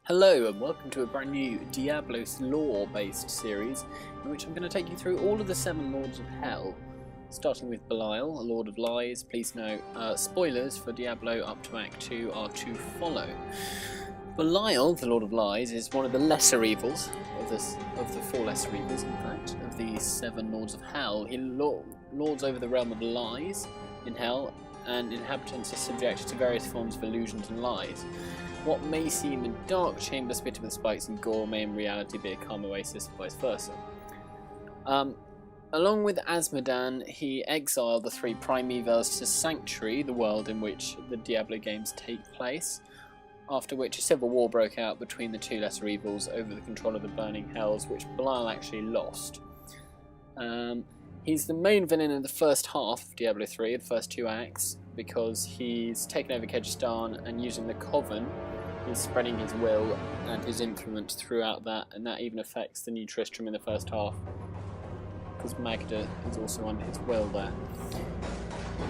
Hello and welcome to a brand new Diablo lore based series in which I'm going to take you through all of the 7 Lords of Hell, starting with Belial, a Lord of Lies. Please note, spoilers for Diablo up to Act 2 are to follow. Belial, the Lord of Lies, is one of the lesser evils, of the 4 lesser evils in fact, of the 7 Lords of Hell. He lords over the realm of lies in Hell, and inhabitants are subjected to various forms of illusions and lies. What may seem a dark chamber spitted with spikes and gore may in reality be a calm oasis, and vice versa. Along with Azmodan, he exiled the 3 Primevals to Sanctuary, the world in which the Diablo games take place, after which a civil war broke out between the 2 lesser evils over the control of the Burning Hells, which Belial actually lost. He's the main villain in the first half of Diablo 3, the first 2 acts, because he's taken over Kegistan and using the Coven, he's spreading his will and his influence throughout that, and that even affects the New Tristram in the first half, because Magda is also under his will there.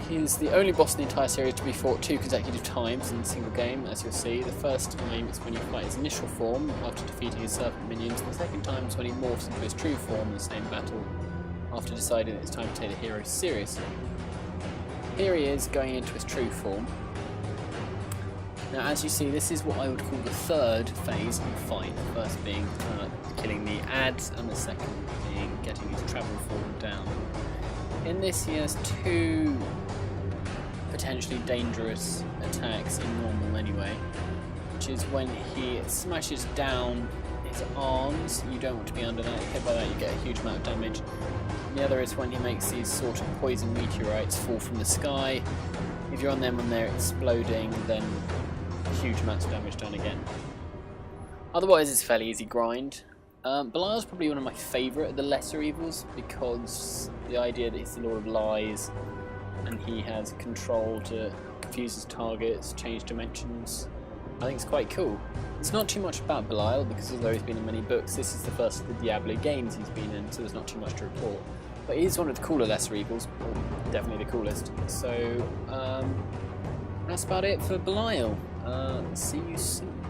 He's the only boss in the entire series to be fought 2 consecutive times in a single game, as you'll see. The first time is when you fight his initial form after defeating his serpent minions, the second time is when he morphs into his true form in the same battle after deciding that it's time to take the hero seriously. Here he is going into his true form. Now, as you see, this is what I would call the 3rd phase of the fight, the first being killing the ads, and the second being getting his travel form down. In this he has 2 potentially dangerous attacks in normal anyway, which is when he smashes down his arms. You don't want to be under that, hit by that you get a huge amount of damage. And the other is when he makes these sort of poison meteorites fall from the sky. If you're on them when they're exploding, then huge amounts of damage done again. Otherwise it's a fairly easy grind. Belial's probably one of my favourite of the lesser evils, because the idea that he's the Lord of Lies and he has control to confuse his targets, change dimensions, I think it's quite cool. It's not too much about Belial, because although he's been in many books, this is the first of the Diablo games he's been in, so there's not too much to report. But he's one of the cooler lesser evils, or definitely the coolest. So that's about it for Belial. See you soon.